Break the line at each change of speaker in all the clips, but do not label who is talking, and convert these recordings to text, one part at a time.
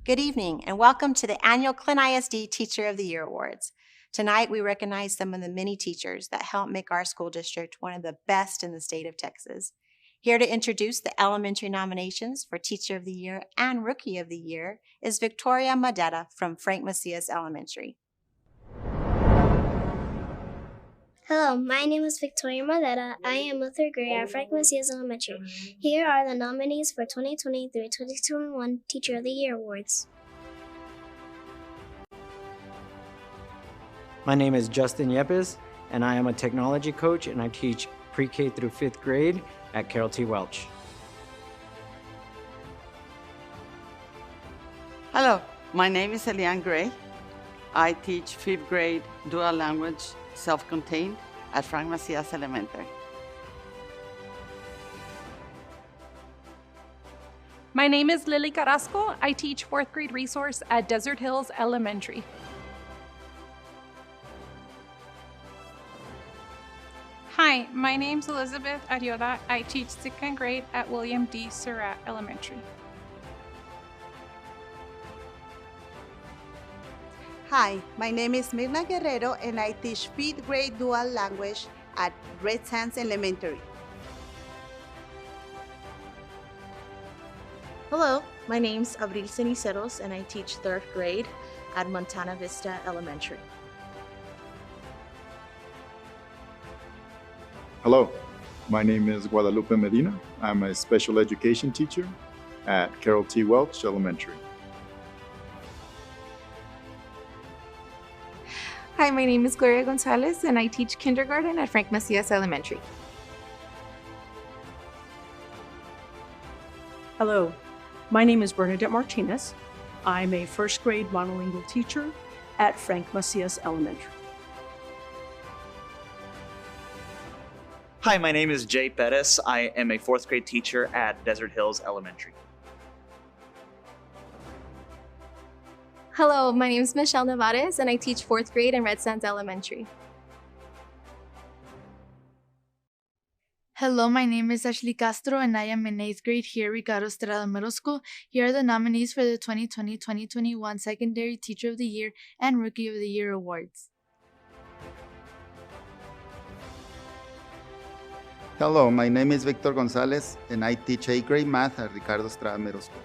Good evening and welcome to the annual Clint ISD Teacher of the Year Awards. Tonight we recognize some of the many teachers that help make our school district one of the best in the state of Texas. Here to introduce the elementary nominations for Teacher of the Year and Rookie of the Year is Victoria Madera from Frank Macias Elementary.
Hello, my name is Victoria Madera. I am a third grader at Frank Macias Elementary. Here are the nominees for 2023-2021 Teacher of the Year Awards.
My name is Justin Yepes, and I am a technology coach, and I teach pre-K through 5th grade at Carol T. Welch.
Hello, my name is Eliane Gray. I teach 5th grade dual language self-contained at Frank Macias Elementary.
My name is Lily Carrasco. I teach 4th grade resource at Desert Hills Elementary.
Hi, my name's Elizabeth Ariola. I teach 2nd grade at William D. Surratt Elementary.
Hi, my name is Mirna Guerrero and I teach 5th grade dual language at Red Sands Elementary.
Hello, my name's Abril Ceniceros and I teach 3rd grade at Montana Vista Elementary.
Hello, my name is Guadalupe Medina. I'm a special education teacher at Carol T. Welch Elementary.
Hi, my name is Gloria Gonzalez and I teach kindergarten at Frank Macias Elementary.
Hello, my name is Bernadette Martinez. I'm a 1st grade monolingual teacher at Frank Macias Elementary.
Hi, my name is Jay Pettis. I am a 4th grade teacher at Desert Hills Elementary.
Hello, my name is Michelle Nevarez and I teach 4th grade in Red Sands Elementary.
Hello, my name is Ashley Castro and I am in 8th grade here at Ricardo Estrada Middle School. Here are the nominees for the 2020-2021 Secondary Teacher of the Year and Rookie of the Year Awards.
Hello, my name is Victor Gonzalez and I teach 8th grade math at Ricardo Estrada Middle School.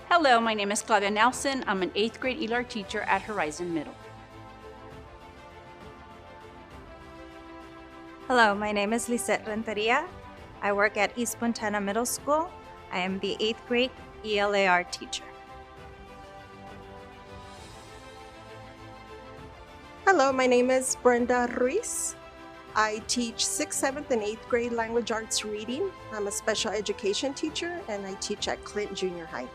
Hello, my name is Claudia Nelson. I'm an 8th grade ELAR teacher at Horizon Middle.
Hello, my name is Lisette Renteria. I work at East Montana Middle School. I am the 8th grade ELAR teacher.
Hello, my name is Brenda Ruiz. I teach 6th, 7th, and 8th grade language arts reading. I'm a special education teacher and I teach at Clint Junior High.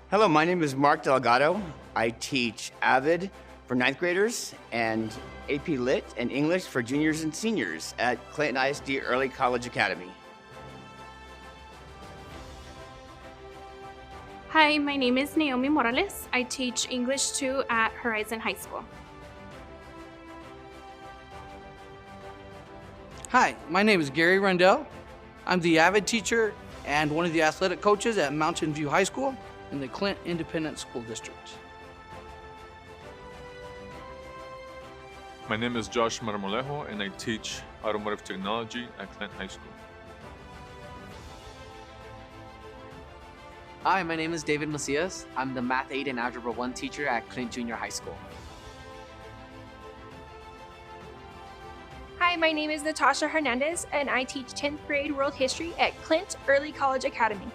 Hello, my name is Mark Delgado. I teach AVID for 9th graders and AP Lit and English for juniors and seniors at Clinton ISD Early College Academy.
Hi, my name is Naomi Morales. I teach English 2 at Horizon High School.
Hi, my name is Gary Rundell. I'm the AVID teacher and one of the athletic coaches at Mountain View High School in the Clint Independent School District.
My name is Josh Marmolejo and I teach automotive technology at Clint High School.
Hi, my name is David Macias. I'm the Math 8 and Algebra 1 teacher at Clint Junior High School.
Hi, my name is Natasha Hernandez and I teach 10th grade World History at Clint Early College Academy.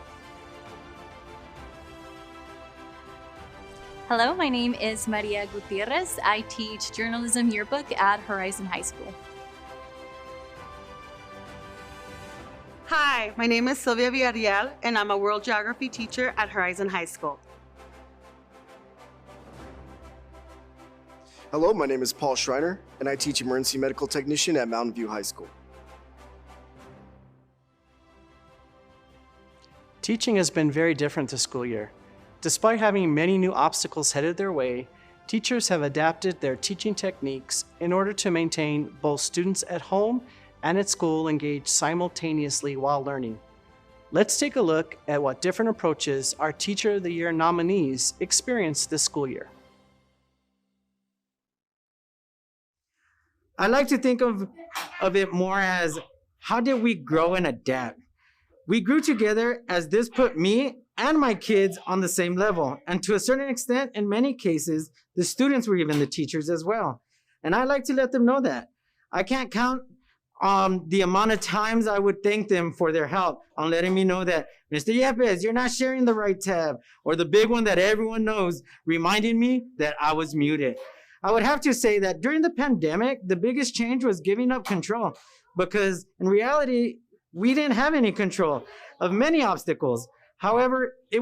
Hello, my name is Maria Gutierrez. I teach Journalism Yearbook at Horizon High School.
Hi, my name is Sylvia Villarreal and I'm a world geography teacher at Horizon High School.
Hello, my name is Paul Schreiner and I teach emergency medical technician at Mountain View High School.
Teaching has been very different this school year. Despite having many new obstacles headed their way, teachers have adapted their teaching techniques in order to maintain both students at home
and at school engage simultaneously while learning. Let's take a look at what different approaches our Teacher of the Year nominees experienced this school year.
I like to think of it more as, how did we grow and adapt? We grew together as this put me and my kids on the same level. And to a certain extent, in many cases, the students were even the teachers as well. And I like to let them know that. I can't count the amount of times I would thank them for their help on letting me know that, Mr. Yepes, you're not sharing the right tab, or the big one that everyone knows, reminding me that I was muted. I would have to say that during the pandemic, the biggest change was giving up control, because in reality, we didn't have any control of many obstacles. However, it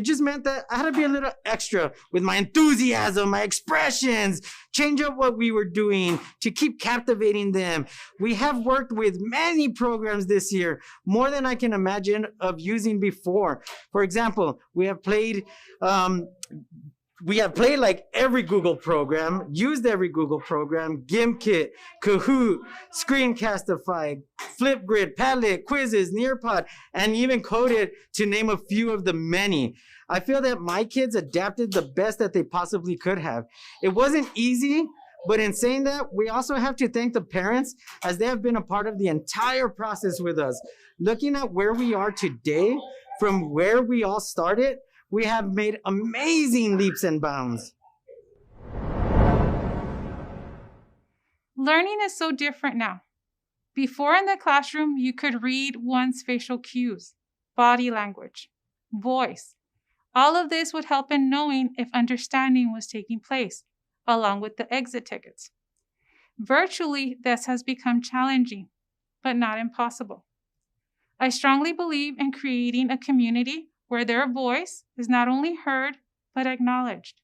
just meant that I had to be a little extra with my enthusiasm, my expressions, change up what we were doing to keep captivating them. We have worked with many programs this year, more than I can imagine of using before. For example, we have played like every Google program, used every Google program, GimKit, Kahoot, Screencastify, Flipgrid, Padlet, Quizzes, Nearpod, and even coded, to name a few of the many. I feel that my kids adapted the best that they possibly could have. It wasn't easy, but in saying that, we also have to thank the parents, as they have been a part of the entire process with us. Looking at where we are today, from where we all started, we have made amazing leaps and bounds.
Learning is so different now. Before in the classroom, you could read one's facial cues, body language, voice. All of this would help in knowing if understanding was taking place, along with the exit tickets. Virtually, this has become challenging, but not impossible. I strongly believe in creating a community where their voice is not only heard, but acknowledged.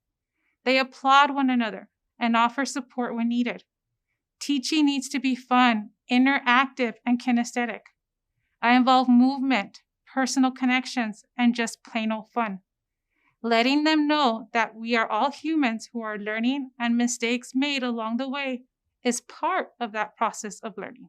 They applaud one another and offer support when needed. Teaching needs to be fun, interactive, and kinesthetic. I involve movement, personal connections, and just plain old fun. Letting them know that we are all humans who are learning, and mistakes made along the way is part of that process of learning.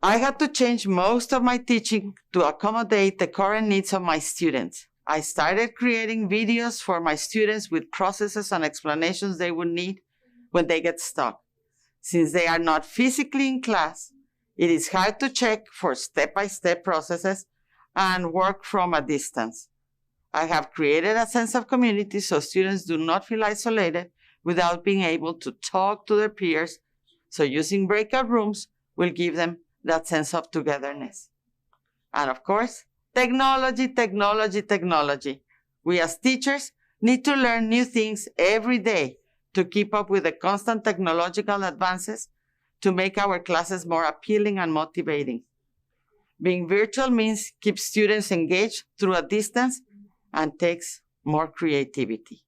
I had to change most of my teaching to accommodate the current needs of my students. I started creating videos for my students with processes and explanations they would need when they get stuck. Since they are not physically in class, it is hard to check for step-by-step processes and work from a distance. I have created a sense of community so students do not feel isolated without being able to talk to their peers, so using breakout rooms will give them that sense of togetherness. And of course, technology. We as teachers need to learn new things every day to keep up with the constant technological advances to make our classes more appealing and motivating. Being virtual means keep students engaged through a distance and takes more creativity.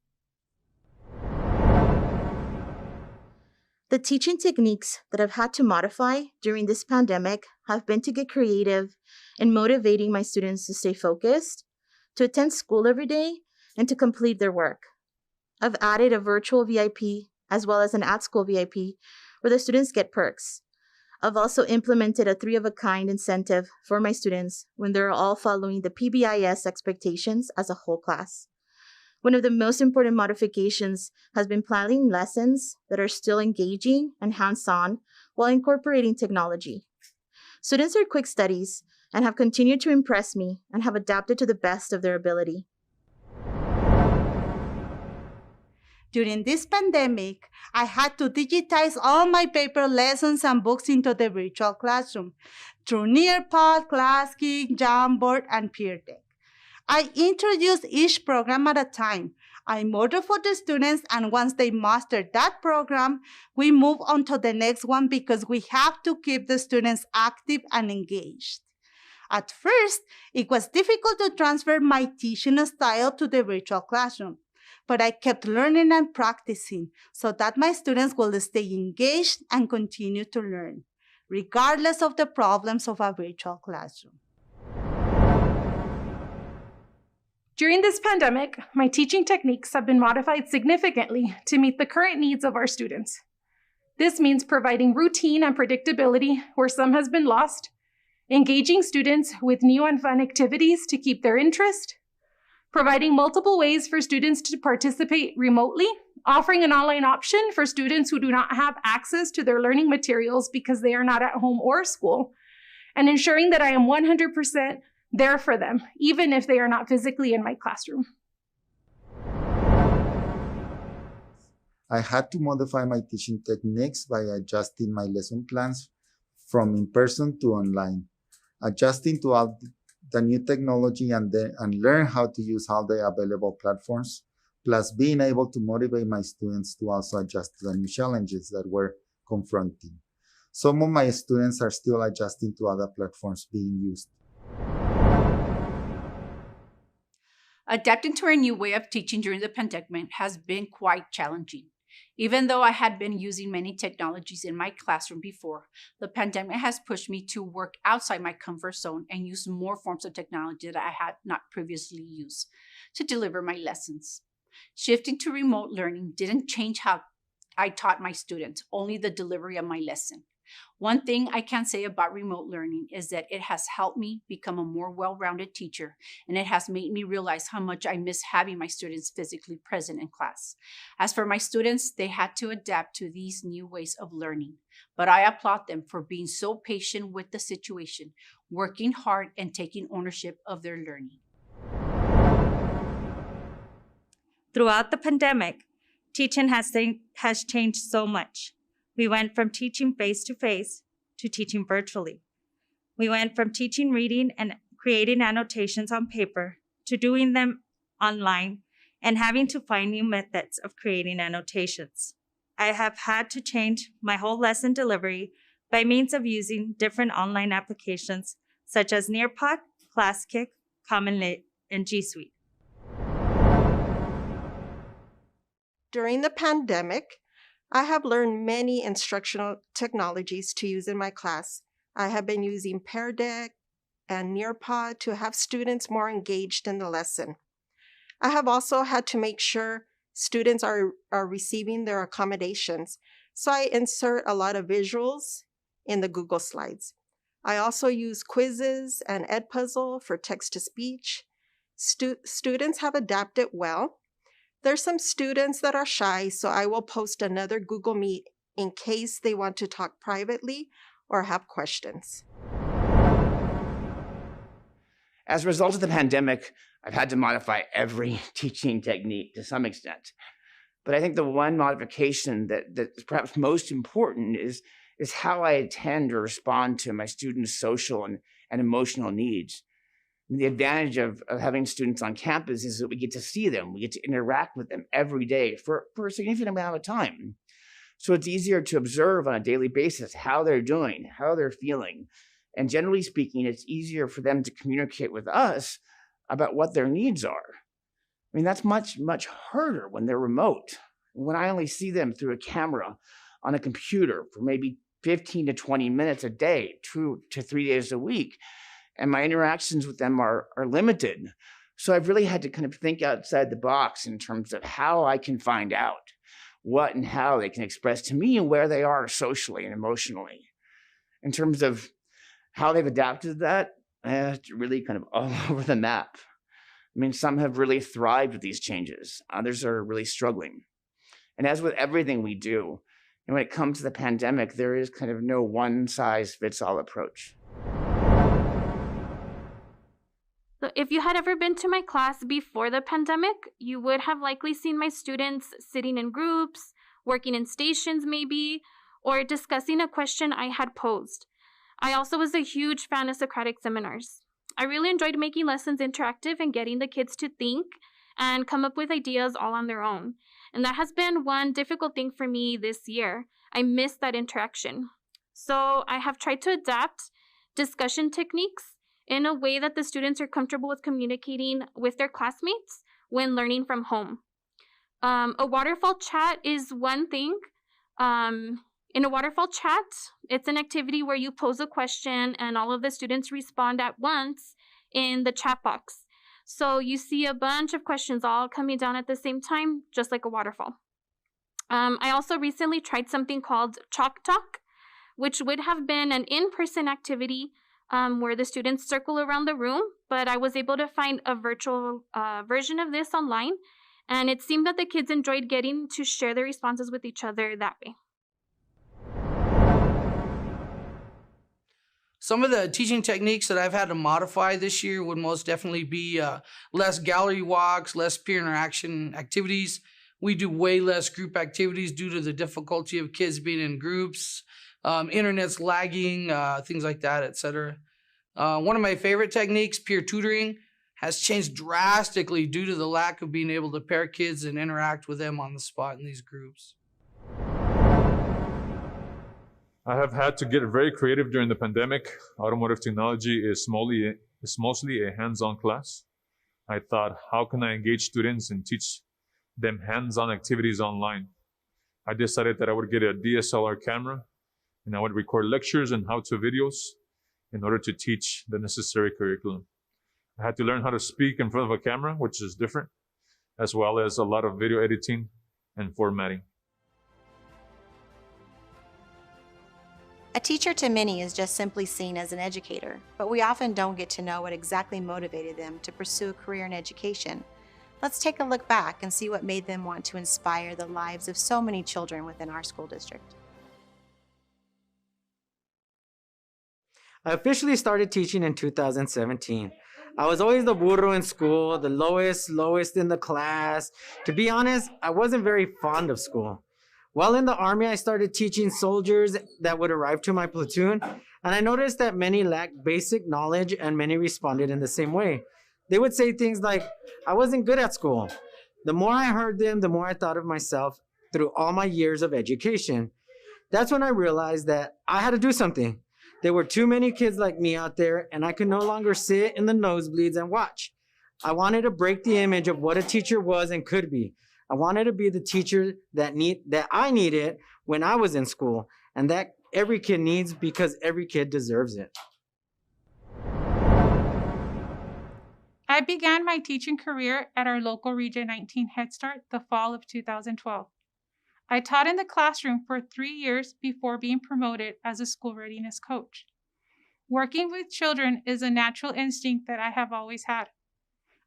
The teaching techniques that I've had to modify during this pandemic have been to get creative in motivating my students to stay focused, to attend school every day, and to complete their work. I've added a virtual VIP as well as an at-school VIP where the students get perks. I've also implemented a 3-of-a-kind incentive for my students when they're all following the PBIS expectations as a whole class. One of the most important modifications has been planning lessons that are still engaging and hands-on while incorporating technology. Students are quick studies and have continued to impress me and have adapted to the best of their ability.
During this pandemic, I had to digitize all my paper lessons and books into the virtual classroom through Nearpod, Classgeek, Jamboard, and PeerTech. I introduced each program at a time. I modeled for the students, and once they mastered that program, we move on to the next one because we have to keep the students active and engaged. At first, it was difficult to transfer my teaching style to the virtual classroom, but I kept learning and practicing so that my students will stay engaged and continue to learn, regardless of the problems of a virtual classroom.
During this pandemic, my teaching techniques have been modified significantly to meet the current needs of our students.
This means providing routine and predictability where some has been lost, engaging students with new and fun activities to keep their interest, providing multiple ways for students to participate remotely, offering an online option for students who do not have access to their learning materials because they are not at home or school, and ensuring that I am 100% there for them, even if they are not physically in my classroom.
I had to modify my teaching techniques by adjusting my lesson plans from in-person to online, adjusting to all the new technology and learn how to use all the available platforms, plus being able to motivate my students to also adjust to the new challenges that we're confronting. Some of my students are still adjusting to other platforms being used.
Adapting to our new way of teaching during the pandemic has been quite challenging. Even though I had been using many technologies in my classroom before, the pandemic has pushed me to work outside my comfort zone and use more forms of technology that I had not previously used to deliver my lessons. Shifting to remote learning didn't change how I taught my students, only the delivery of my lesson. One thing I can say about remote learning is that it has helped me become a more well-rounded teacher, and it has made me realize how much I miss having my students physically present in class. As for my students, they had to adapt to these new ways of learning, but I applaud them for being so patient with the situation, working hard, and taking ownership of their learning.
Throughout the pandemic, teaching has changed so much. We went from teaching face-to-face to teaching virtually. We went from teaching reading and creating annotations on paper to doing them online and having to find new methods of creating annotations. I have had to change my whole lesson delivery by means of using different online applications such as Nearpod, ClassKick, Common Lit, and G Suite.
During the pandemic, I have learned many instructional technologies to use in my class. I have been using Pear Deck and Nearpod to have students more engaged in the lesson. I have also had to make sure students are receiving their accommodations, so I insert a lot of visuals in the Google Slides. I also use quizzes and Edpuzzle for text-to-speech. Students have adapted well. There's some students that are shy, so I will post another Google Meet in case they want to talk privately or have questions.
As a result of the pandemic, I've had to modify every teaching technique to some extent. But I think the one modification that is perhaps most important is how I attend or respond to my students' social and emotional needs. And the advantage of having students on campus is that we get to see them, we get to interact with them every day for a significant amount of time. So it's easier to observe on a daily basis how they're doing, how they're feeling. And generally speaking, it's easier for them to communicate with us about what their needs are. I mean, that's much, much harder when they're remote. When I only see them through a camera on a computer for maybe 15 to 20 minutes a day, 2 to 3 days a week, and my interactions with them are limited. So I've really had to kind of think outside the box in terms of how I can find out what and how they can express to me and where they are socially and emotionally. In terms of how they've adapted to that, it's really kind of all over the map. I mean, some have really thrived with these changes. Others are really struggling. And as with everything we do, and when it comes to the pandemic, there is kind of no one-size-fits-all approach.
So if you had ever been to my class before the pandemic, you would have likely seen my students sitting in groups, working in stations maybe, or discussing a question I had posed. I also was a huge fan of Socratic seminars. I really enjoyed making lessons interactive and getting the kids to think and come up with ideas all on their own. And that has been one difficult thing for me this year. I miss that interaction. So I have tried to adapt discussion techniques in a way that the students are comfortable with communicating with their classmates when learning from home. A waterfall chat is one thing. In a waterfall chat, it's an activity where you pose a question and all of the students respond at once in the chat box. So you see a bunch of questions all coming down at the same time, just like a waterfall. I also recently tried something called Chalk Talk, which would have been an in-person activity where the students circle around the room, but I was able to find a virtual version of this online, and it seemed that the kids enjoyed getting to share their responses with each other that way.
Some of the teaching techniques that I've had to modify this year would most definitely be less gallery walks, less peer interaction activities. We do way less group activities due to the difficulty of kids being in groups, internet's lagging, things like that, etc. One of my favorite techniques, peer tutoring, has changed drastically due to the lack of being able to pair kids and interact with them on the spot in these groups.
I have had to get very creative during the pandemic. Automotive technology is mostly a hands-on class. I thought, how can I engage students and teach them hands-on activities online? I decided that I would get a DSLR camera and I would record lectures and how-to videos in order to teach the necessary curriculum. I had to learn how to speak in front of a camera, which is different, as well as a lot of video editing and formatting.
A teacher to many is just simply seen as an educator, but we often don't get to know what exactly motivated them to pursue a career in education. Let's take a look back and see what made them want to inspire the lives of so many children within our school district.
I officially started teaching in 2017. I was always the burro in school, the lowest in the class. To be honest, I wasn't very fond of school. While in the Army, I started teaching soldiers that would arrive to my platoon, and I noticed that many lacked basic knowledge and many responded in the same way. They would say things like, I wasn't good at school. The more I heard them, the more I thought of myself through all my years of education. That's when I realized that I had to do something. There were too many kids like me out there, and I could no longer sit in the nosebleeds and watch. I wanted to break the image of what a teacher was and could be. I wanted to be the teacher that I needed when I was in school, and that every kid needs because every kid deserves it.
I began my teaching career at our local Region 19 Head Start the fall of 2012. I taught in the classroom for 3 years before being promoted as a school readiness coach. Working with children is a natural instinct that I have always had.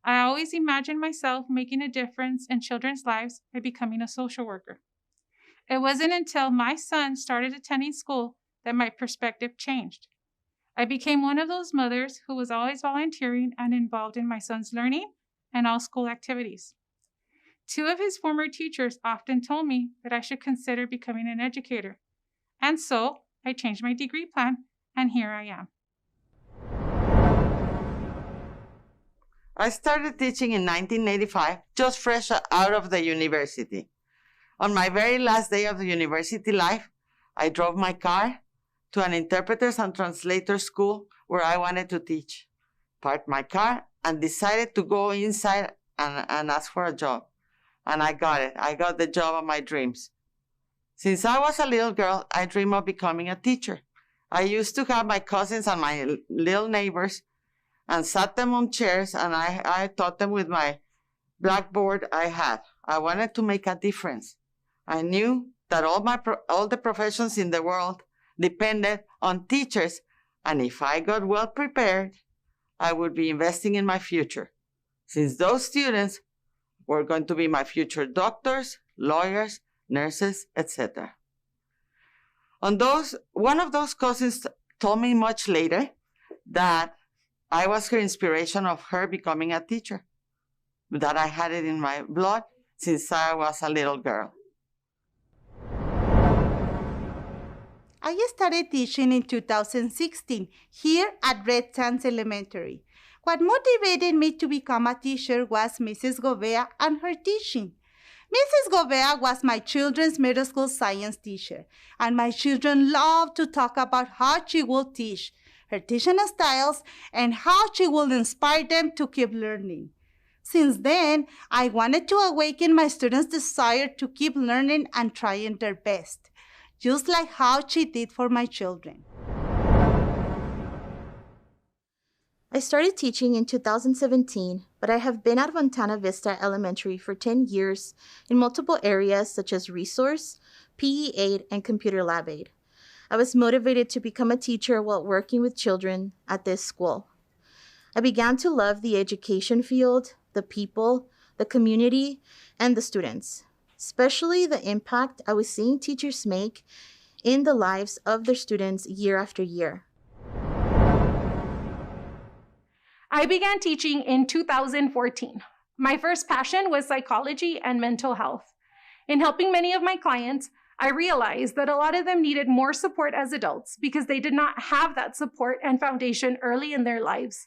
I always imagined myself making a difference in children's lives by becoming a social worker. It wasn't until my son started attending school that my perspective changed. I became one of those mothers who was always volunteering and involved in my son's learning and all school activities. 2 of his former teachers often told me that I should consider becoming an educator. And so I changed my degree plan, and here I am.
I started teaching in 1985, just fresh out of the university. On my very last day of the university life, I drove my car to an interpreters and translators school where I wanted to teach, parked my car, and decided to go inside and ask for a job. And I got it. I got the job of my dreams. Since I was a little girl, I dreamed of becoming a teacher. I used to have my cousins and my little neighbors and sat them on chairs, and I taught them with my blackboard I had. I wanted to make a difference. I knew that all the professions in the world depended on teachers, and if I got well prepared, I would be investing in my future, since those students were going to be my future doctors, lawyers, nurses, etc. One of those cousins told me much later that I was her inspiration of her becoming a teacher, that I had it in my blood since I was a little girl.
I started teaching in 2016 here at Red Sands Elementary. What motivated me to become a teacher was Mrs. Govea and her teaching. Mrs. Govea was my children's middle school science teacher, and my children loved to talk about how she will teach, her teaching styles, and how she will inspire them to keep learning. Since then, I wanted to awaken my students' desire to keep learning and trying their best, just like how she did for my children.
I started teaching in 2017, but I have been at Montana Vista Elementary for 10 years in multiple areas such as resource, PE aid, and computer lab aid. I was motivated to become a teacher while working with children at this school. I began to love the education field, the people, the community, and the students, especially the impact I was seeing teachers make in the lives of their students year after year.
I began teaching in 2014. My first passion was psychology and mental health. In helping many of my clients, I realized that a lot of them needed more support as adults because they did not have that support and foundation early in their lives.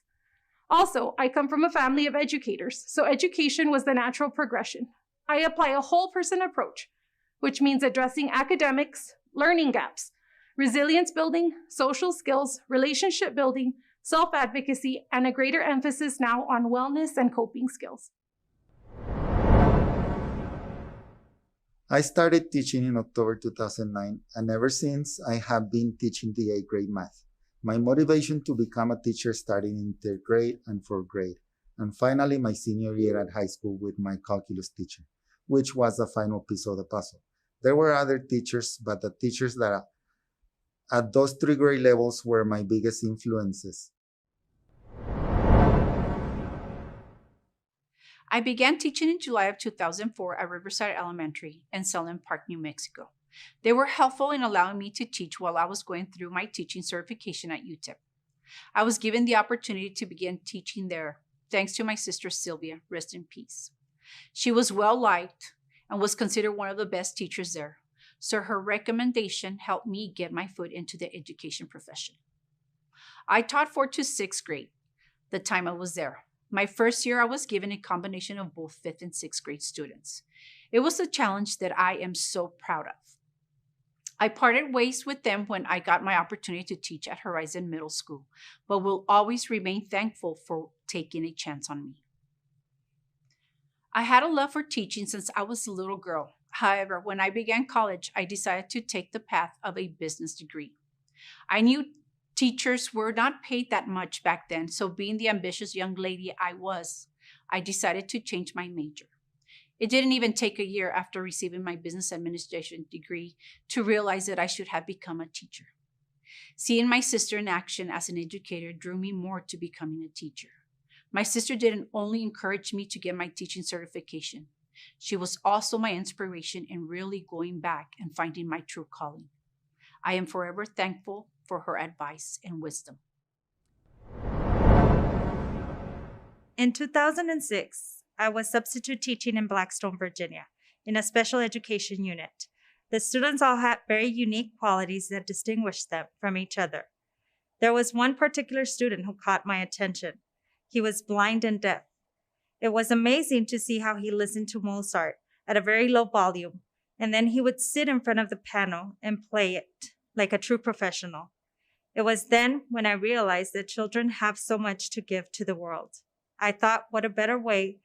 Also, I come from a family of educators, so education was the natural progression. I apply a whole person approach, which means addressing academics, learning gaps, resilience building, social skills, relationship building, self-advocacy, and a greater emphasis now on wellness and coping skills.
I started teaching in October 2009, and ever since, I have been teaching the 8th grade math. My motivation to become a teacher started in 3rd grade and 4th grade, and finally my senior year at high school with my calculus teacher, which was the final piece of the puzzle. There were other teachers, but the teachers that at those 3 grade levels were my biggest influences.
I began teaching in July of 2004 at Riverside Elementary in Selden Park, New Mexico. They were helpful in allowing me to teach while I was going through my teaching certification at UTEP. I was given the opportunity to begin teaching there, thanks to my sister Sylvia, rest in peace. She was well liked and was considered one of the best teachers there, so her recommendation helped me get my foot into the education profession. I taught 4th to 6th grade the time I was there. My first year, I was given a combination of both 5th and 6th grade students. It was a challenge that I am so proud of. I parted ways with them when I got my opportunity to teach at Horizon Middle School, but will always remain thankful for taking a chance on me. I had a love for teaching since I was a little girl. However, when I began college, I decided to take the path of a business degree. I knew teachers were not paid that much back then, so being the ambitious young lady I was, I decided to change my major. It didn't even take a year after receiving my business administration degree to realize that I should have become a teacher. Seeing my sister in action as an educator drew me more to becoming a teacher. My sister didn't only encourage me to get my teaching certification, she was also my inspiration in really going back and finding my true calling. I am forever thankful for her advice and wisdom.
In 2006, I was substitute teaching in Blackstone, Virginia, in a special education unit. The students all had very unique qualities that distinguished them from each other. There was one particular student who caught my attention. He was blind and deaf. It was amazing to see how he listened to Mozart at a very low volume, and then he would sit in front of the piano and play it like a true professional. It was then when I realized that children have so much to give to the world. I thought, what a better way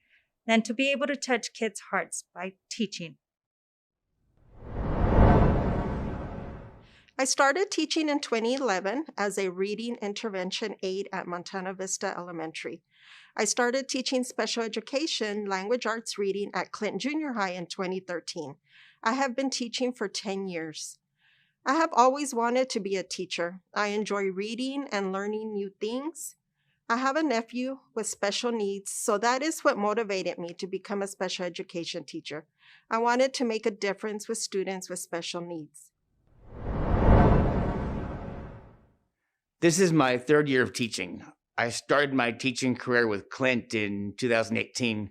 than to be able to touch kids' hearts by teaching.
I started teaching in 2011 as a reading intervention aide at Montana Vista Elementary. I started teaching special education language arts reading at Clint Junior High in 2013. I have been teaching for 10 years. I have always wanted to be a teacher. I enjoy reading and learning new things. I have a nephew with special needs, so that is what motivated me to become a special education teacher. I wanted to make a difference with students with special needs.
This is my 3rd year of teaching. I started my teaching career with Clint in 2018,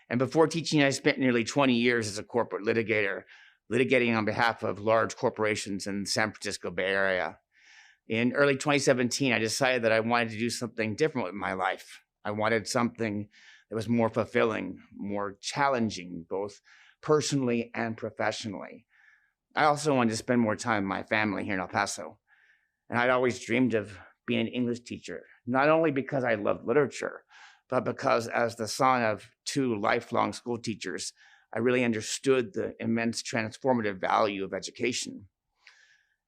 and before teaching, I spent nearly 20 years as a corporate litigator, litigating on behalf of large corporations in the San Francisco Bay Area. In early 2017, I decided that I wanted to do something different with my life. I wanted something that was more fulfilling, more challenging, both personally and professionally. I also wanted to spend more time with my family here in El Paso. And I'd always dreamed of being an English teacher, not only because I loved literature, but because as the son of 2 lifelong school teachers, I really understood the immense transformative value of education.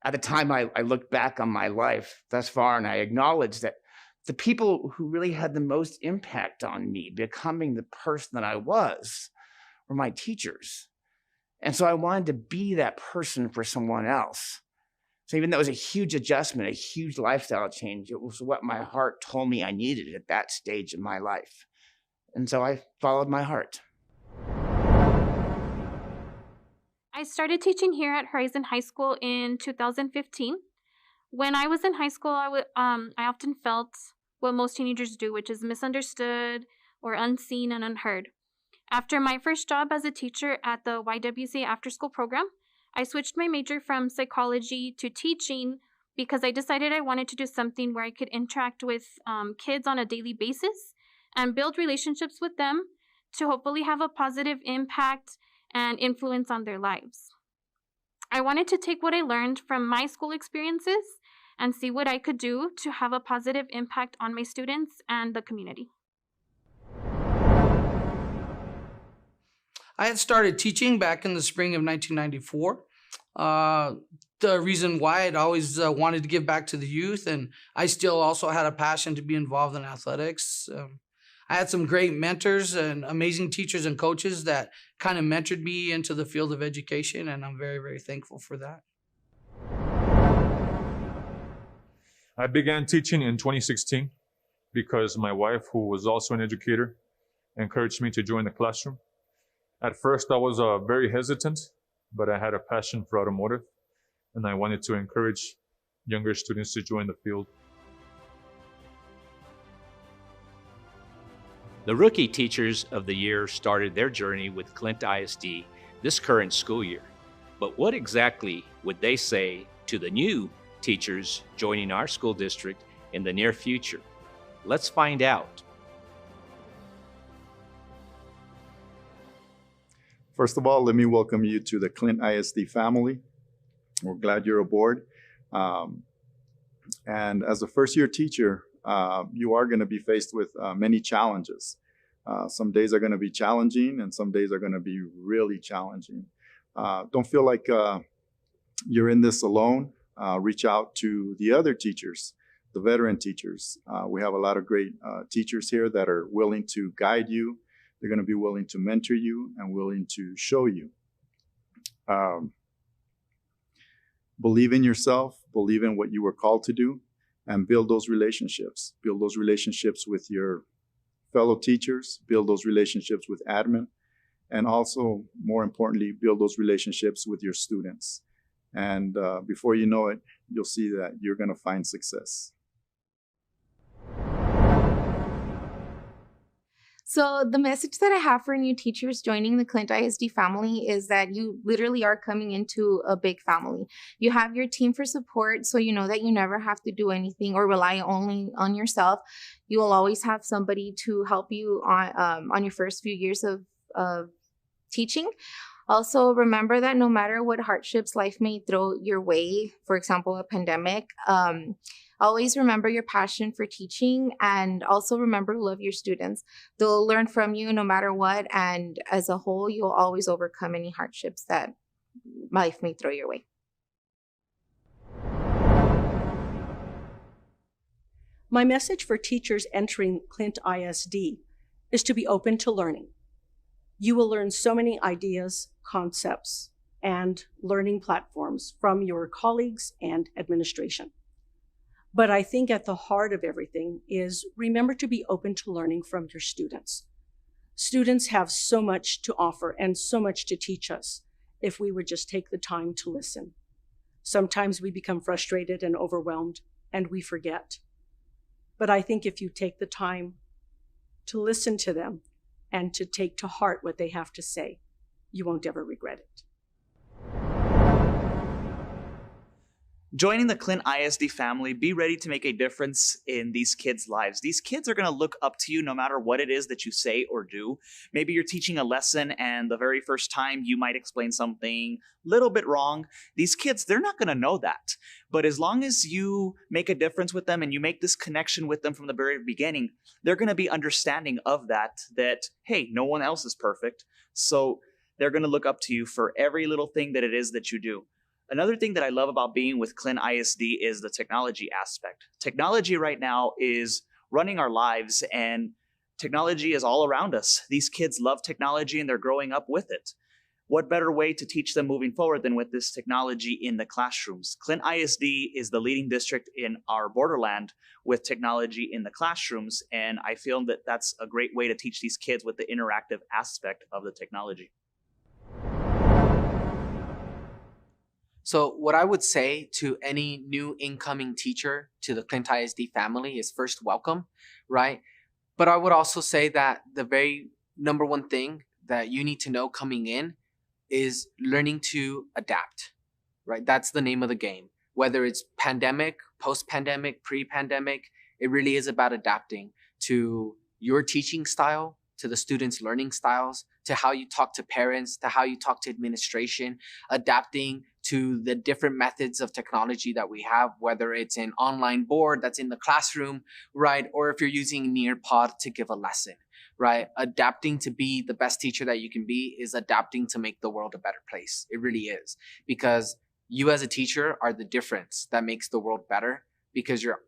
At the time, I looked back on my life thus far, and I acknowledged that the people who really had the most impact on me becoming the person that I was were my teachers. And so I wanted to be that person for someone else. So even though it was a huge adjustment, a huge lifestyle change, it was what my heart told me I needed at that stage of my life. And so I followed my heart.
I started teaching here at Horizon High School in 2015. When I was in high school, I often felt what most teenagers do, which is misunderstood or unseen and unheard. After my first job as a teacher at the YWCA after-school program, I switched my major from psychology to teaching because I decided I wanted to do something where I could interact with kids on a daily basis and build relationships with them to hopefully have a positive impact and influence on their lives. I wanted to take what I learned from my school experiences and see what I could do to have a positive impact on my students and the community.
I had started teaching back in the spring of 1994. The reason why I'd always wanted to give back to the youth, and I still also had a passion to be involved in athletics. I had some great mentors and amazing teachers and coaches that kind of mentored me into the field of education, and I'm very, very thankful for that.
I began teaching in 2016 because my wife, who was also an educator, encouraged me to join the classroom. At first, I was very hesitant, but I had a passion for automotive, and I wanted to encourage younger students to join the field.
The Rookie Teachers of the Year started their journey with Clint ISD this current school year. But what exactly would they say to the new teachers joining our school district in the near future? Let's find out.
First of all, let me welcome you to the Clint ISD family. We're glad you're aboard. And as a first-year teacher, you are going to be faced with many challenges. Some days are going to be challenging, and some days are going to be really challenging. Don't feel like you're in this alone. Reach out to the other teachers, the veteran teachers. We have a lot of great teachers here that are willing to guide you. They're going to be willing to mentor you and willing to show you. Believe in yourself, believe in what you were called to do, and build those relationships. Build those relationships with your fellow teachers, build those relationships with admin, and also, more importantly, build those relationships with your students. And before you know it, you'll see that you're going to find success.
So the message that I have for new teachers joining the Clint ISD family is that you literally are coming into a big family. You have your team for support, so you know that you never have to do anything or rely only on yourself. You will always have somebody to help you on your first few years of teaching. Also, remember that no matter what hardships life may throw your way, for example, a pandemic, always remember your passion for teaching, and also remember to love your students. They'll learn from you no matter what, and as a whole, you'll always overcome any hardships that life may throw your way.
My message for teachers entering Clint ISD is to be open to learning. You will learn so many ideas, concepts, and learning platforms from your colleagues and administration. But I think at the heart of everything is remember to be open to learning from your students. Students have so much to offer and so much to teach us if we would just take the time to listen. Sometimes we become frustrated and overwhelmed and we forget. But I think if you take the time to listen to them and to take to heart what they have to say, you won't ever regret it.
Joining the Clint ISD family, be ready to make a difference in these kids' lives. These kids are going to look up to you no matter what it is that you say or do. Maybe you're teaching a lesson and the very first time you might explain something a little bit wrong. These kids, they're not going to know that. But as long as you make a difference with them and you make this connection with them from the very beginning, they're going to be understanding of that, hey, no one else is perfect. So they're going to look up to you for every little thing that it is that you do. Another thing that I love about being with Clint ISD is the technology aspect. Technology right now is running our lives, and technology is all around us. These kids love technology and they're growing up with it. What better way to teach them moving forward than with this technology in the classrooms? Clint ISD is the leading district in our borderland with technology in the classrooms, and I feel that that's a great way to teach these kids with the interactive aspect of the technology.
So what I would say to any new incoming teacher to the Clint ISD family is first, welcome, right? But I would also say that the very number one thing that you need to know coming in is learning to adapt, right? That's the name of the game. Whether it's pandemic, post-pandemic, pre-pandemic, it really is about adapting to your teaching style, to the students' learning styles, to how you talk to parents, to how you talk to administration, adapting to the different methods of technology that we have, whether it's an online board that's in the classroom, right? Or if you're using Nearpod to give a lesson, right? Adapting to be the best teacher that you can be is adapting to make the world a better place. It really is. Because you as a teacher are the difference that makes the world better, because you're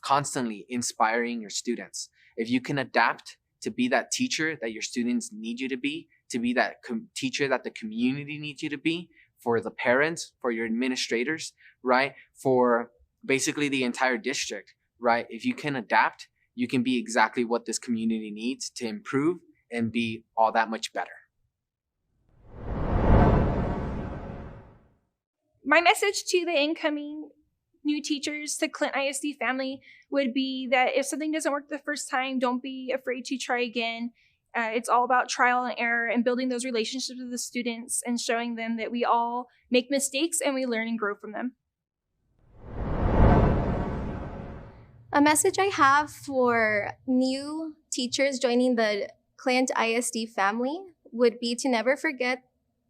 constantly inspiring your students. If you can adapt to be that teacher that your students need you to be that teacher that the community needs you to be, for the parents, for your administrators, right? For basically the entire district, right? If you can adapt, you can be exactly what this community needs to improve and be all that much better.
My message to the incoming new teachers to Clint ISD family would be that if something doesn't work the first time, don't be afraid to try again. It's all about trial and error and building those relationships with the students and showing them that we all make mistakes and we learn and grow from them.
A message I have for new teachers joining the Clint ISD family would be to never forget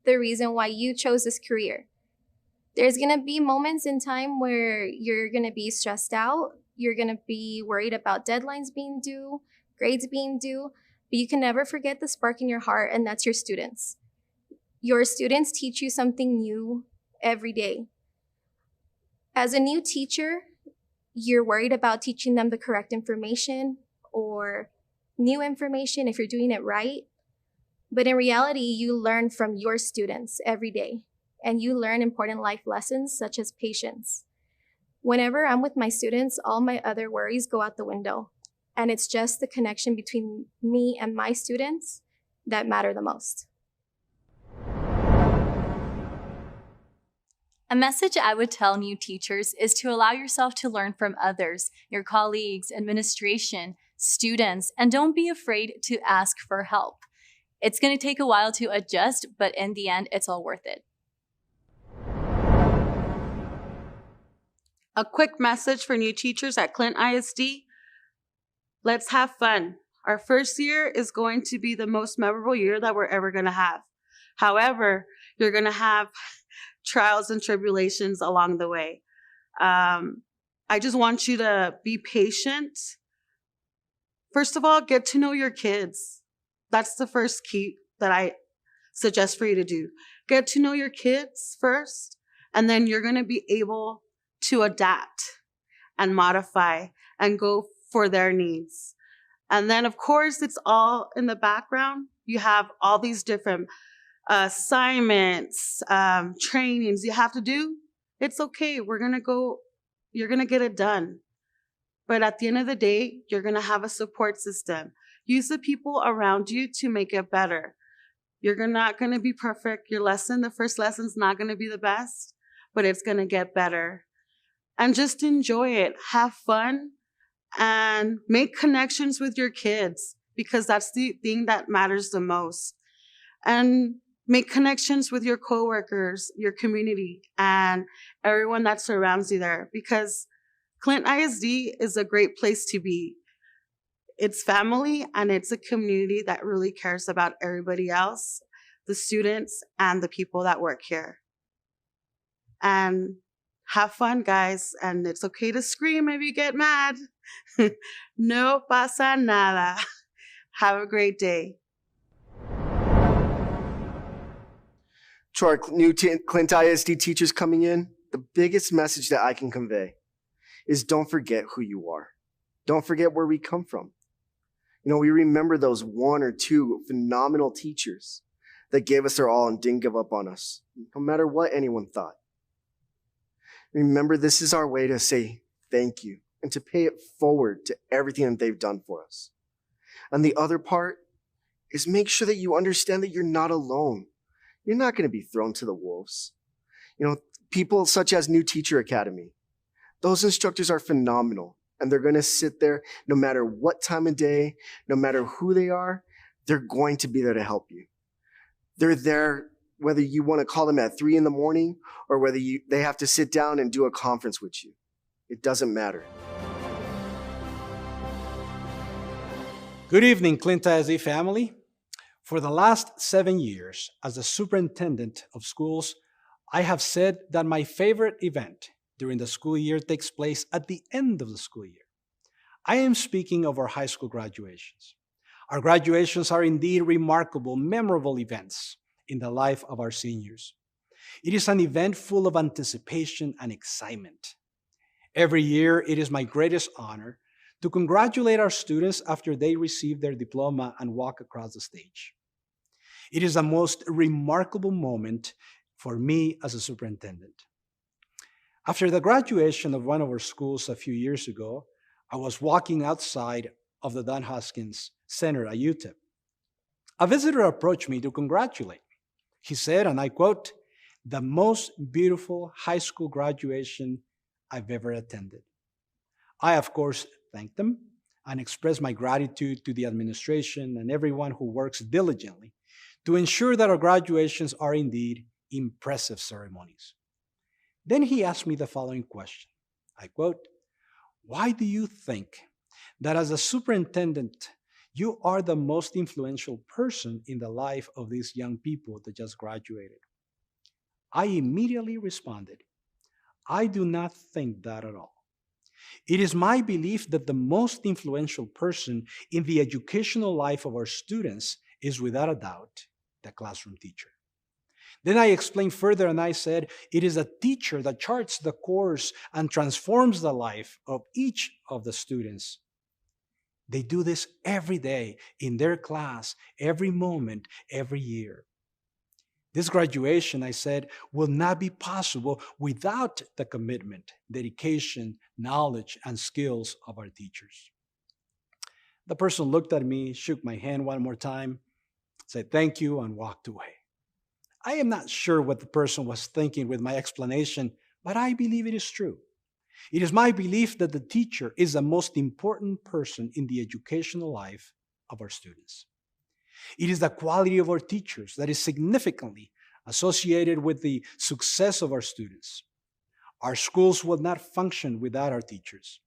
the reason why you chose this career. There's going to be moments in time where you're going to be stressed out. You're going to be worried about deadlines being due, grades being due, but you can never forget the spark in your heart, and that's your students. Your students teach you something new every day. As a new teacher, you're worried about teaching them the correct information or new information if you're doing it right. But in reality, you learn from your students every day, and you learn important life lessons such as patience. Whenever I'm with my students, all my other worries go out the window, and it's just the connection between me and my students that matter the most.
A message I would tell new teachers is to allow yourself to learn from others, your colleagues, administration, students, and don't be afraid to ask for help. It's going to take a while to adjust, but in the end, it's all worth it.
A quick message for new teachers at Clint ISD. Let's have fun. Our first year is going to be the most memorable year that we're ever going to have. However, you're going to have trials and tribulations along the way. I just want you to be patient. First of all, get to know your kids. That's the first key that I suggest for you to do. Get to know your kids first, and then you're going to be able to adapt and modify and go for their needs. And then, of course, it's all in the background. You have all these different assignments, trainings you have to do. It's okay. You're going to get it done. But at the end of the day, you're going to have a support system. Use the people around you to make it better. You're not going to be perfect. The first lesson's not going to be the best, but it's going to get better. And just enjoy it. Have fun and make connections with your kids, because that's the thing that matters the most. And make connections with your coworkers, your community, and everyone that surrounds you there, because Clint ISD is a great place to be. It's family, and it's a community that really cares about everybody else, the students and the people that work here. And have fun, guys, and it's okay to scream if you get mad. No pasa nada. Have a great day.
To our new Clint ISD teachers coming in, the biggest message that I can convey is don't forget who you are. Don't forget where we come from. We remember those 1 or 2 phenomenal teachers that gave us their all and didn't give up on us, no matter what anyone thought. Remember, this is our way to say thank you and to pay it forward to everything that they've done for us. And the other part is make sure that you understand that you're not alone. You're not going to be thrown to the wolves. People such as New Teacher Academy, those instructors are phenomenal. And they're going to sit there no matter what time of day, no matter who they are, they're going to be there to help you. They're there whether you want to call them at 3 a.m. or whether they have to sit down and do a conference with you. It doesn't matter.
Good evening, Clint ISD family. For the last 7 years, as the superintendent of schools, I have said that my favorite event during the school year takes place at the end of the school year. I am speaking of our high school graduations. Our graduations are indeed remarkable, memorable events in the life of our seniors. It is an event full of anticipation and excitement. Every year, it is my greatest honor to congratulate our students after they receive their diploma and walk across the stage. It is the most remarkable moment for me as a superintendent. After the graduation of one of our schools a few years ago, I was walking outside of the Don Hoskins Center at UTEP. A visitor approached me to congratulate me. He said, and I quote, "The most beautiful high school graduation I've ever attended." I, of course, thanked them and expressed my gratitude to the administration and everyone who works diligently to ensure that our graduations are indeed impressive ceremonies. Then he asked me the following question. I quote, "Why do you think that as a superintendent, you are the most influential person in the life of these young people that just graduated?" I immediately responded, "I do not think that at all. It is my belief that the most influential person in the educational life of our students is without a doubt the classroom teacher." Then I explained further and I said, it is a teacher that charts the course and transforms the life of each of the students. They do this every day in their class, every moment, every year. This graduation, I said, will not be possible without the commitment, dedication, knowledge, and skills of our teachers. The person looked at me, shook my hand one more time, said thank you, and walked away. I am not sure what the person was thinking with my explanation, but I believe it is true. It is my belief that the teacher is the most important person in the educational life of our students. It is the quality of our teachers that is significantly associated with the success of our students. Our schools will not function without our teachers.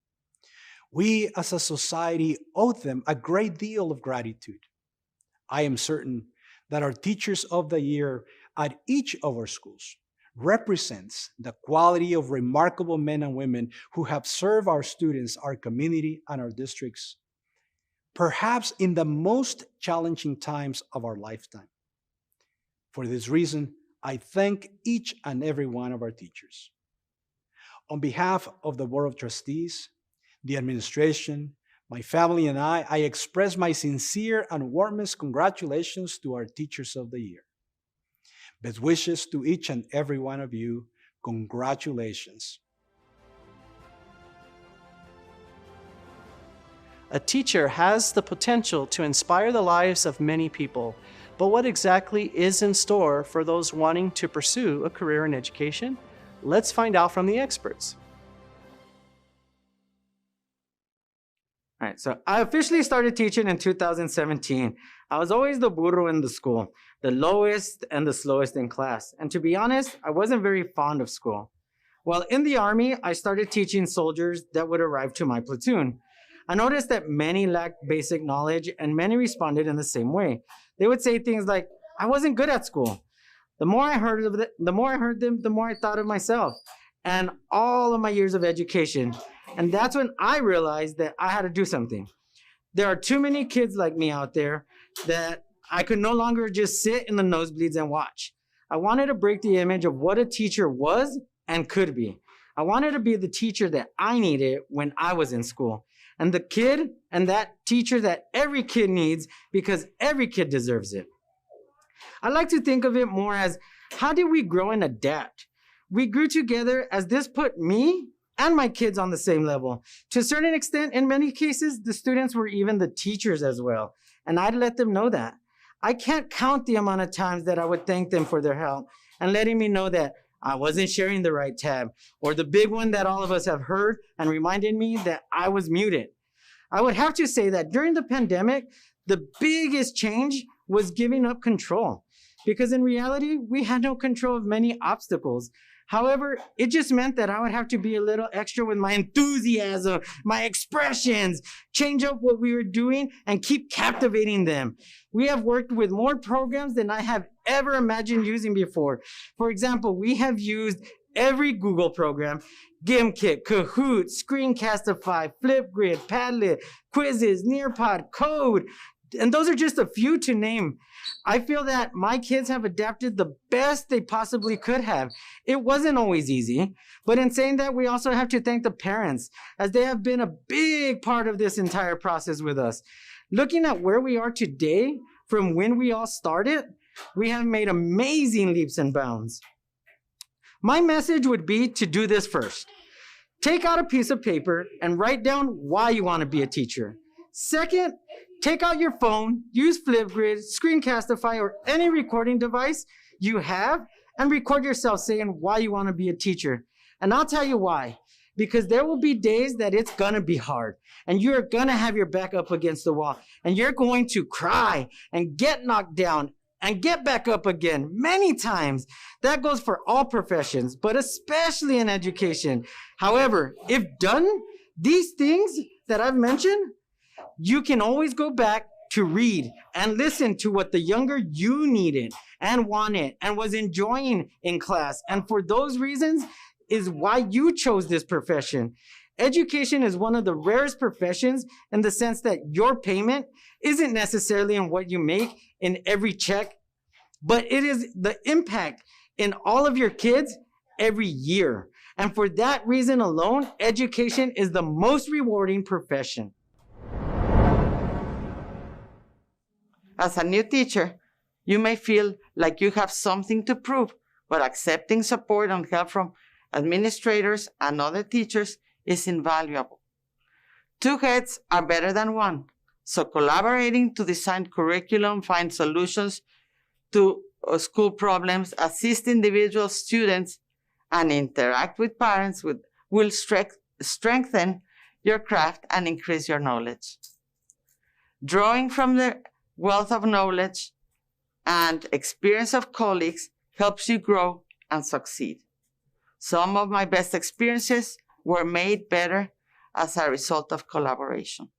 We as a society owe them a great deal of gratitude. I am certain that our Teachers of the Year at each of our schools represents the quality of remarkable men and women who have served our students, our community, and our districts, perhaps in the most challenging times of our lifetime. For this reason, I thank each and every one of our teachers. On behalf of the Board of Trustees, the administration, my family, and I express my sincere and warmest congratulations to our Teachers of the Year. Best wishes to each and every one of you. Congratulations.
A teacher has the potential to inspire the lives of many people, but what exactly is in store for those wanting to pursue a career in education? Let's find out from the experts.
All right, so I officially started teaching in 2017. I was always the burro in the school, the lowest and the slowest in class. And to be honest, I wasn't very fond of school. While in the Army, I started teaching soldiers that would arrive to my platoon. I noticed that many lacked basic knowledge and many responded in the same way. They would say things like, "I wasn't good at school." The more I heard them, the more I thought of myself and all of my years of education. And that's when I realized that I had to do something. There are too many kids like me out there that I could no longer just sit in the nosebleeds and watch. I wanted to break the image of what a teacher was and could be. I wanted to be the teacher that I needed when I was in school. and the kid and that teacher that every kid needs because every kid deserves it. I like to think of it more as how did we grow and adapt? We grew together as this put me and my kids on the same level. To a certain extent, in many cases, the students were even the teachers as well. And I'd let them know that. I can't count the amount of times that I would thank them for their help and letting me know that I wasn't sharing the right tab, or the big one that all of us have heard and reminded me that I was muted. I would have to say that during the pandemic, the biggest change was giving up control, because in reality, we had no control of many obstacles. However, it just meant that I would have to be a little extra with my enthusiasm, my expressions, change up what we were doing, and keep captivating them. We have worked with more programs than I have ever imagined using before. For example, we have used every Google program, GimKit, Kahoot, Screencastify, Flipgrid, Padlet, Quizzes, Nearpod, Code, and those are just a few to name. I feel that my kids have adapted the best they possibly could have. It wasn't always easy, but in saying that, we also have to thank the parents, as they have been a big part of this entire process with us. Looking at where we are today, from when we all started, we have made amazing leaps and bounds. My message would be to do this first. Take out a piece of paper and write down why you want to be a teacher. Second, take out your phone, use Flipgrid, Screencastify, or any recording device you have, and record yourself saying why you want to be a teacher. And I'll tell you why. Because there will be days that it's gonna be hard, and you're gonna have your back up against the wall, and you're going to cry and get knocked down and get back up again many times. That goes for all professions, but especially in education. However, if done, these things that I've mentioned, you can always go back to read and listen to what the younger you needed and wanted and was enjoying in class. And for those reasons is why you chose this profession. Education is one of the rarest professions in the sense that your payment isn't necessarily in what you make in every check, but it is the impact in all of your kids every year. And for that reason alone, education is the most rewarding profession.
As a new teacher, you may feel like you have something to prove, but accepting support and help from administrators and other teachers is invaluable. Two heads are better than one, so collaborating to design curriculum, find solutions to school problems, assist individual students, and interact with parents will strengthen your craft and increase your knowledge. Drawing from the wealth of knowledge and experience of colleagues helps you grow and succeed. Some of my best experiences were made better as a result of collaboration.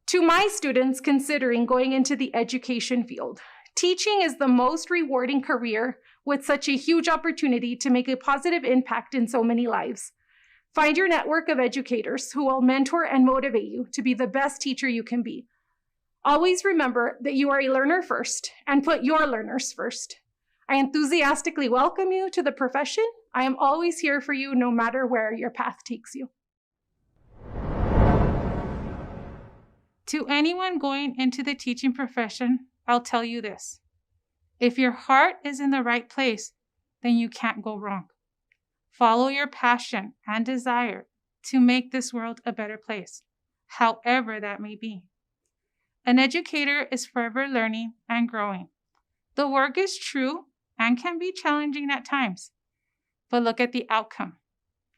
To my students considering going into the education field, teaching is the most rewarding career with such a huge opportunity to make a positive impact in so many lives. Find your network of educators who will mentor and motivate you to be the best teacher you can be. Always remember that you are a learner first and put your learners first. I enthusiastically welcome you to the profession. I am always here for you no matter where your path takes you.
To anyone going into the teaching profession, I'll tell you this. If your heart is in the right place, then you can't go wrong. Follow your passion and desire to make this world a better place, however that may be. An educator is forever learning and growing. The work is true and can be challenging at times, but look at the outcome.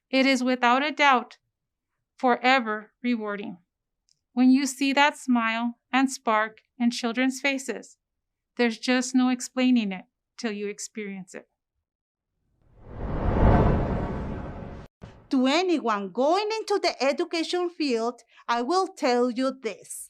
It is without a doubt forever rewarding. When you see that smile and spark in children's faces, there's just no explaining it till you experience it.
To anyone going into the education field, I will tell you this.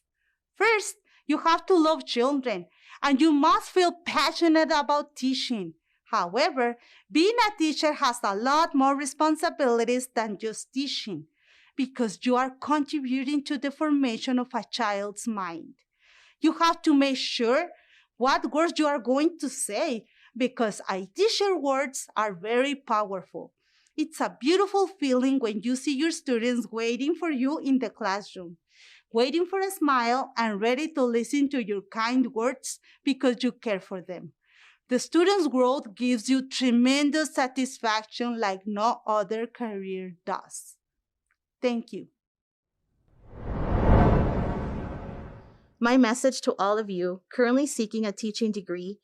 First, you have to love children, and you must feel passionate about teaching. However, being a teacher has a lot more responsibilities than just teaching, because you are contributing to the formation of a child's mind. You have to make sure what words you are going to say, because I teacher words are very powerful. It's a beautiful feeling when you see your students waiting for you in the classroom, waiting for a smile and ready to listen to your kind words because you care for them. The students' growth gives you tremendous satisfaction like no other career does. Thank you.
My message to all of you currently seeking a teaching degree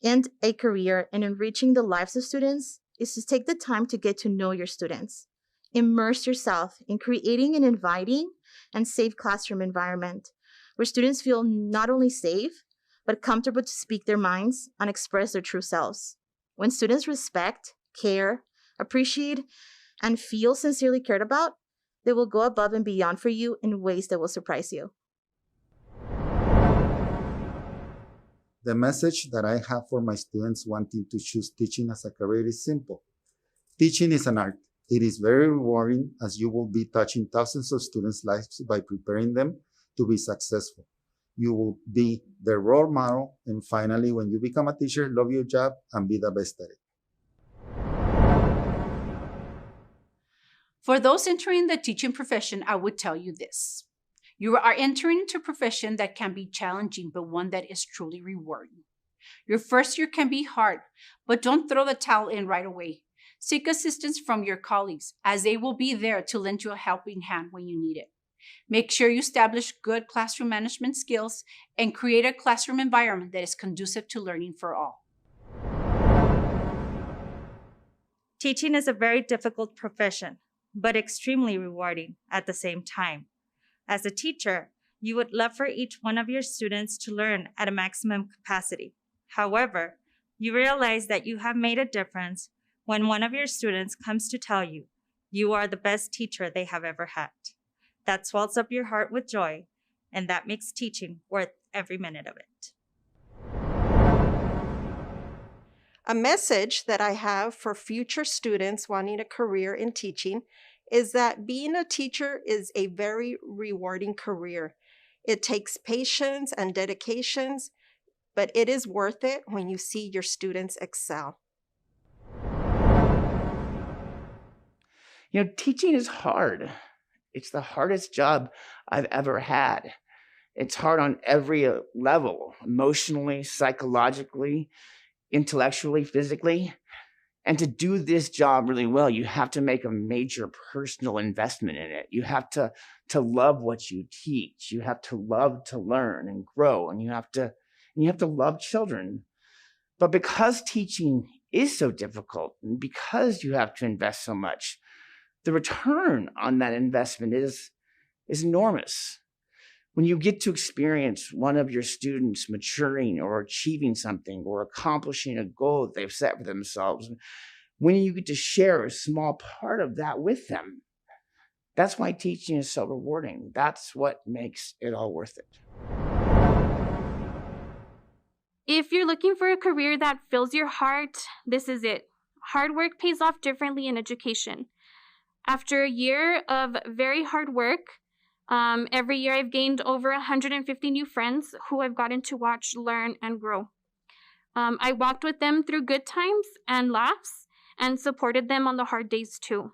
and a career in enriching the lives of students is to take the time to get to know your students. Immerse yourself in creating an inviting and safe classroom environment where students feel not only safe, but comfortable to speak their minds and express their true selves. When students respect, care, appreciate, and feel sincerely cared about, they will go above and beyond for you in ways that will surprise you.
The message that I have for my students wanting to choose teaching as a career is simple. Teaching is an art. It is very rewarding as you will be touching thousands of students' lives by preparing them to be successful. You will be their role model, and finally, when you become a teacher, love your job and be the best at it.
For those entering the teaching profession, I would tell you this. You are entering into a profession that can be challenging, but one that is truly rewarding. Your first year can be hard, but don't throw the towel in right away. Seek assistance from your colleagues, as they will be there to lend you a helping hand when you need it. Make sure you establish good classroom management skills and create a classroom environment that is conducive to learning for all.
Teaching is a very difficult profession, but extremely rewarding at the same time. As a teacher, you would love for each one of your students to learn at a maximum capacity. However, you realize that you have made a difference when one of your students comes to tell you you are the best teacher they have ever had. That swells up your heart with joy, and that makes teaching worth every minute of it.
A message that I have for future students wanting a career in teaching is that being a teacher is a very rewarding career. It takes patience and dedications, but it is worth it when you see your students excel.
You know, teaching is hard. It's the hardest job I've ever had. It's hard on every level, emotionally, psychologically, intellectually, physically. And to do this job really well, you have to make a major personal investment in it. You have to love what you teach. You have to love to learn and grow, and you have to love children. But because teaching is so difficult, and because you have to invest so much, the return on that investment is enormous. When you get to experience one of your students maturing or achieving something or accomplishing a goal that they've set for themselves, when you get to share a small part of that with them, that's why teaching is so rewarding. That's what makes it all worth it.
If you're looking for a career that fills your heart, this is it. Hard work pays off differently in education. After a year of very hard work, every year I've gained over 150 new friends who I've gotten to watch, learn, and grow. I walked with them through good times and laughs and supported them on the hard days too.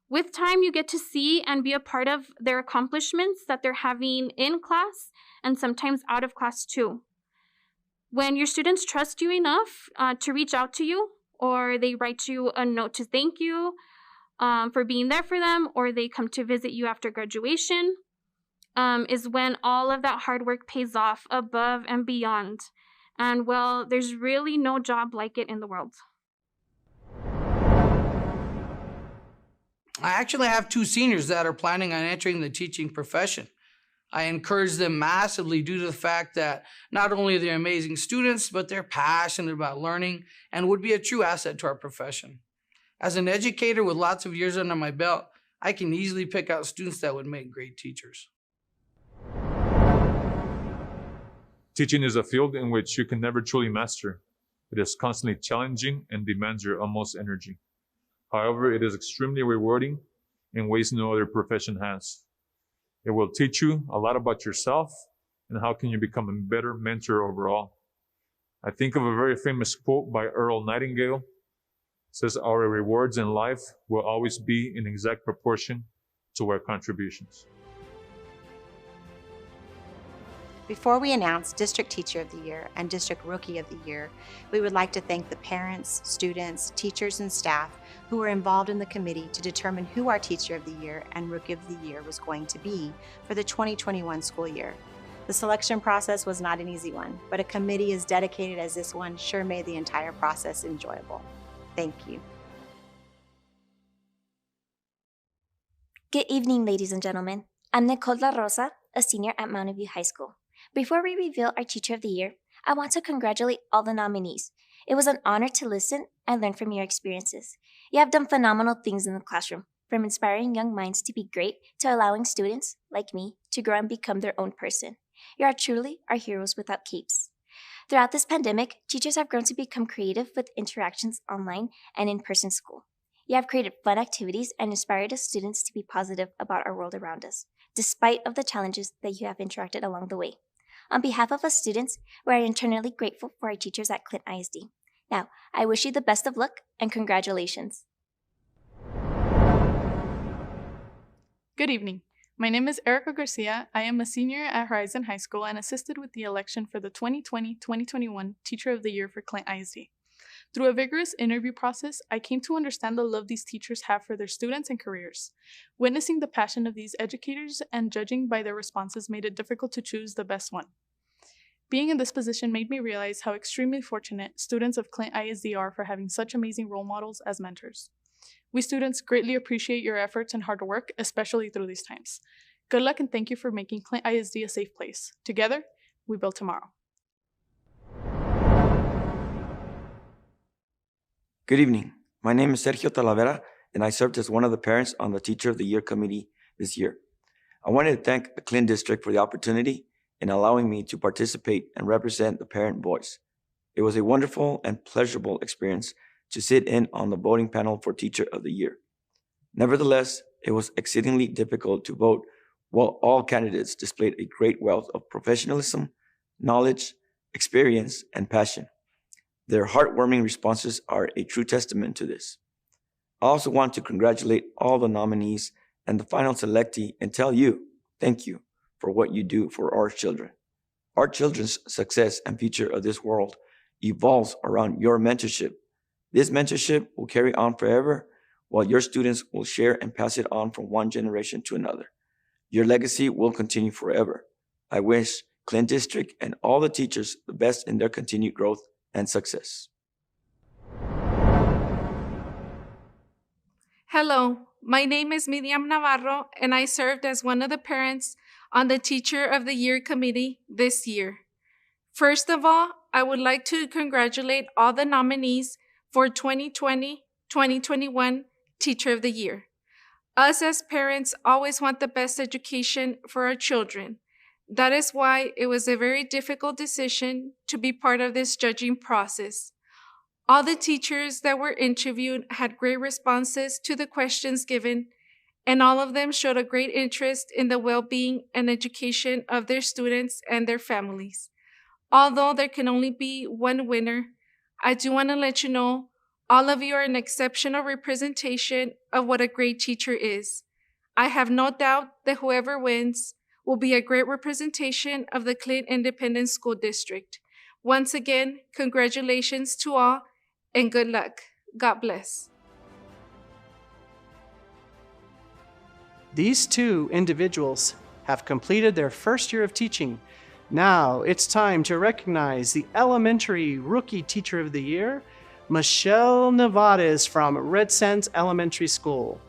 With time, you get to see and be a part of their accomplishments that they're having in class and sometimes out of class too. When your students trust you enough to reach out to you, or they write you a note to thank you for being there for them, or they come to visit you after graduation, is when all of that hard work pays off above and beyond. And well, there's really no job like it in the world.
I actually have 2 seniors that are planning on entering the teaching profession. I encourage them massively due to the fact that not only are they amazing students, but they're passionate about learning and would be a true asset to our profession. As an educator with lots of years under my belt, I can easily pick out students that would make great teachers.
Teaching is a field in which you can never truly master. It is constantly challenging and demands your utmost energy. However, it is extremely rewarding in ways no other profession has. It will teach you a lot about yourself and how can you become a better mentor overall. I think of a very famous quote by Earl Nightingale. says our rewards in life will always be in exact proportion to our contributions.
Before we announce District Teacher of the Year and District Rookie of the Year, we would like to thank the parents, students, teachers, and staff who were involved in the committee to determine who our Teacher of the Year and Rookie of the Year was going to be for the 2021 school year. The selection process was not an easy one, but a committee as dedicated as this one sure made the entire process enjoyable. Thank you.
Good evening, ladies and gentlemen. I'm Nicole La Rosa, a senior at Mountain View High School. Before we reveal our Teacher of the Year, I want to congratulate all the nominees. It was an honor to listen and learn from your experiences. You have done phenomenal things in the classroom, from inspiring young minds to be great to allowing students, like me, to grow and become their own person. You are truly our heroes without capes. Throughout this pandemic, teachers have grown to become creative with interactions online and in-person school. You have created fun activities and inspired us students to be positive about our world around us, despite of the challenges that you have interacted along the way. On behalf of us students, we are internally grateful for our teachers at Clint ISD. Now, I wish you the best of luck and congratulations.
Good evening. My name is Erica Garcia. I am a senior at Horizon High School and assisted with the election for the 2020-2021 Teacher of the Year for Clint ISD. Through a vigorous interview process, I came to understand the love these teachers have for their students and careers. Witnessing the passion of these educators and judging by their responses made it difficult to choose the best one. Being in this position made me realize how extremely fortunate students of Clint ISD are for having such amazing role models as mentors. We students greatly appreciate your efforts and hard work, especially through these times. Good luck and thank you for making Clint ISD a safe place. Together, we build tomorrow.
Good evening. My name is Sergio Talavera, and I served as one of the parents on the Teacher of the Year committee this year. I wanted to thank the Clint District for the opportunity in allowing me to participate and represent the parent voice. It was a wonderful and pleasurable experience to sit in on the voting panel for Teacher of the Year. Nevertheless, it was exceedingly difficult to vote while all candidates displayed a great wealth of professionalism, knowledge, experience, and passion. Their heartwarming responses are a true testament to this. I also want to congratulate all the nominees and the final selectee and tell you, thank you for what you do for our children. Our children's success and future of this world evolves around your mentorship. This mentorship will carry on forever, while your students will share and pass it on from one generation to another. Your legacy will continue forever. I wish Clint District and all the teachers the best in their continued growth and success.
Hello, my name is Miriam Navarro, and I served as one of the parents on the Teacher of the Year committee this year. First of all, I would like to congratulate all the nominees for 2020-2021 Teacher of the Year. Us as parents always want the best education for our children. That is why it was a very difficult decision to be part of this judging process. All the teachers that were interviewed had great responses to the questions given, and all of them showed a great interest in the well-being and education of their students and their families. Although there can only be one winner, I do want to let you know all of you are an exceptional representation of what a great teacher is. I have no doubt that whoever wins will be a great representation of the Clint Independent School District. Once again, congratulations to all and good luck. God bless.
These two individuals have completed their first year of teaching. Now it's time to recognize the Elementary Rookie Teacher of the Year, Michelle Nevades from Red Sands Elementary School.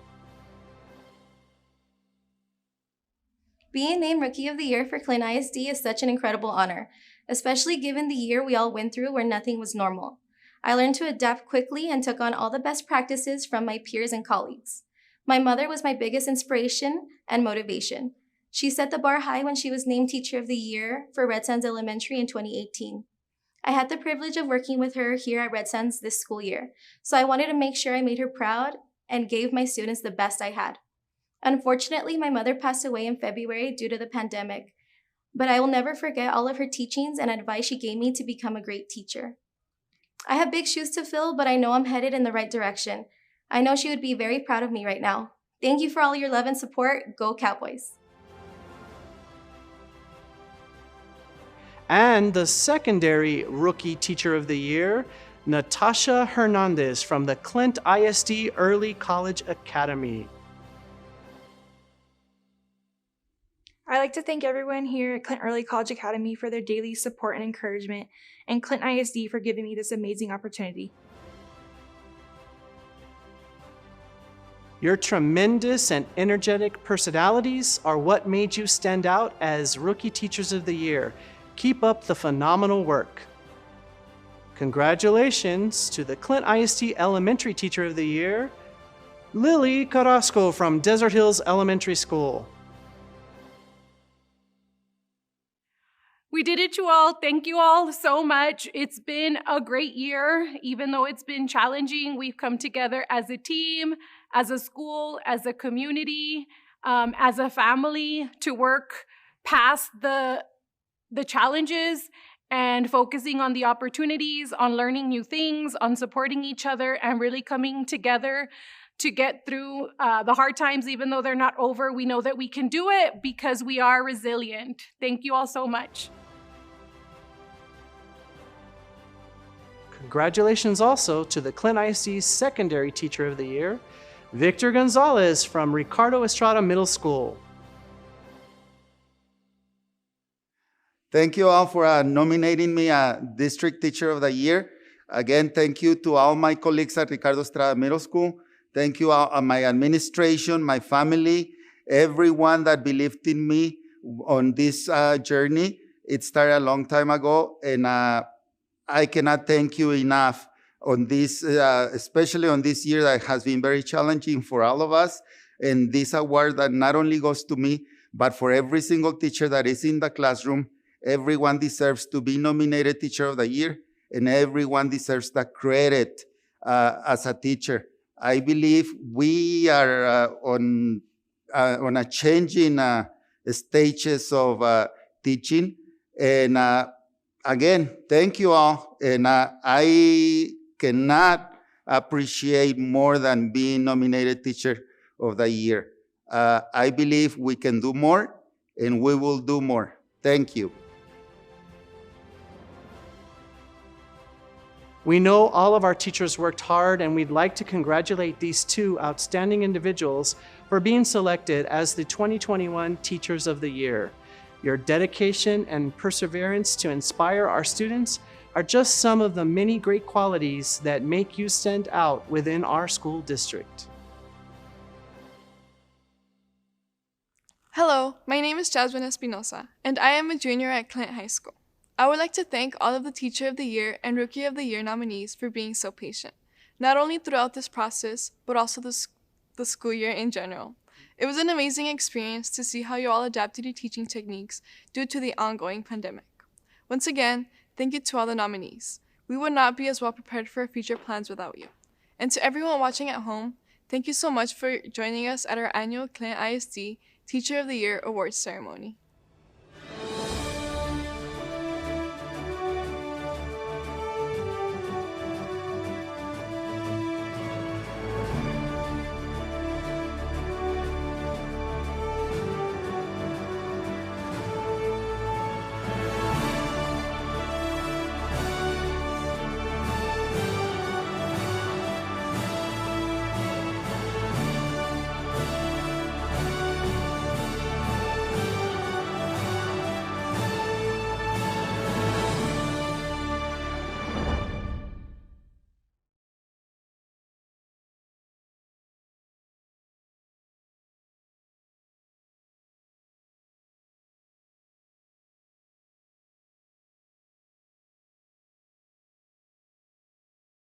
Being named Rookie of the Year for Clint ISD is such an incredible honor, especially given the year we all went through where nothing was normal. I learned to adapt quickly and took on all the best practices from my peers and colleagues. My mother was my biggest inspiration and motivation. She set the bar high when she was named Teacher of the Year for Red Sands Elementary in 2018. I had the privilege of working with her here at Red Sands this school year, so I wanted to make sure I made her proud and gave my students the best I had. Unfortunately, my mother passed away in February due to the pandemic, but I will never forget all of her teachings and advice she gave me to become a great teacher. I have big shoes to fill, but I know I'm headed in the right direction. I know she would be very proud of me right now. Thank you for all your love and support. Go Cowboys.
And the secondary Rookie Teacher of the Year, Natasha Hernandez from the Clint ISD Early College Academy.
I'd like to thank everyone here at Clint Early College Academy for their daily support and encouragement, and Clint ISD for giving me this amazing opportunity.
Your tremendous and energetic personalities are what made you stand out as Rookie Teachers of the Year. Keep up the phenomenal work. Congratulations to the Clint ISD Elementary Teacher of the Year, Lily Carrasco from Desert Hills Elementary School.
We did it, you all. Thank you all so much. It's been a great year. Even though it's been challenging, we've come together as a team, as a school, as a community, as a family to work past the challenges and focusing on the opportunities, on learning new things, on supporting each other, and really coming together to get through the hard times. Even though they're not over, we know that we can do it because we are resilient. Thank you all so much.
Congratulations also to the Clint ISD Secondary Teacher of the Year, Victor Gonzalez from Ricardo Estrada Middle School.
Thank you all for nominating me a District Teacher of the Year. Again, thank you to all my colleagues at Ricardo Estrada Middle School. Thank you all, my administration, my family, everyone that believed in me on this journey. It started a long time ago, and I cannot thank you enough on this, especially on this year that has been very challenging for all of us. And this award that not only goes to me, but for every single teacher that is in the classroom. Everyone deserves to be nominated Teacher of the Year, and everyone deserves the credit as a teacher. I believe we are on a changing stages of teaching. And again, thank you all. And I cannot appreciate more than being nominated Teacher of the Year. I believe we can do more, and we will do more. Thank you.
We know all of our teachers worked hard, and we'd like to congratulate these two outstanding individuals for being selected as the 2021 Teachers of the Year. Your dedication and perseverance to inspire our students are just some of the many great qualities that make you stand out within our school district.
Hello, my name is Jasmine Espinosa, and I am a junior at Clint High School. I would like to thank all of the Teacher of the Year and Rookie of the Year nominees for being so patient, not only throughout this process, but also the school year in general. It was an amazing experience to see how you all adapted your teaching techniques due to the ongoing pandemic. Once again, thank you to all the nominees. We would not be as well prepared for our future plans without you. And to everyone watching at home, thank you so much for joining us at our annual Clint ISD Teacher of the Year Awards ceremony.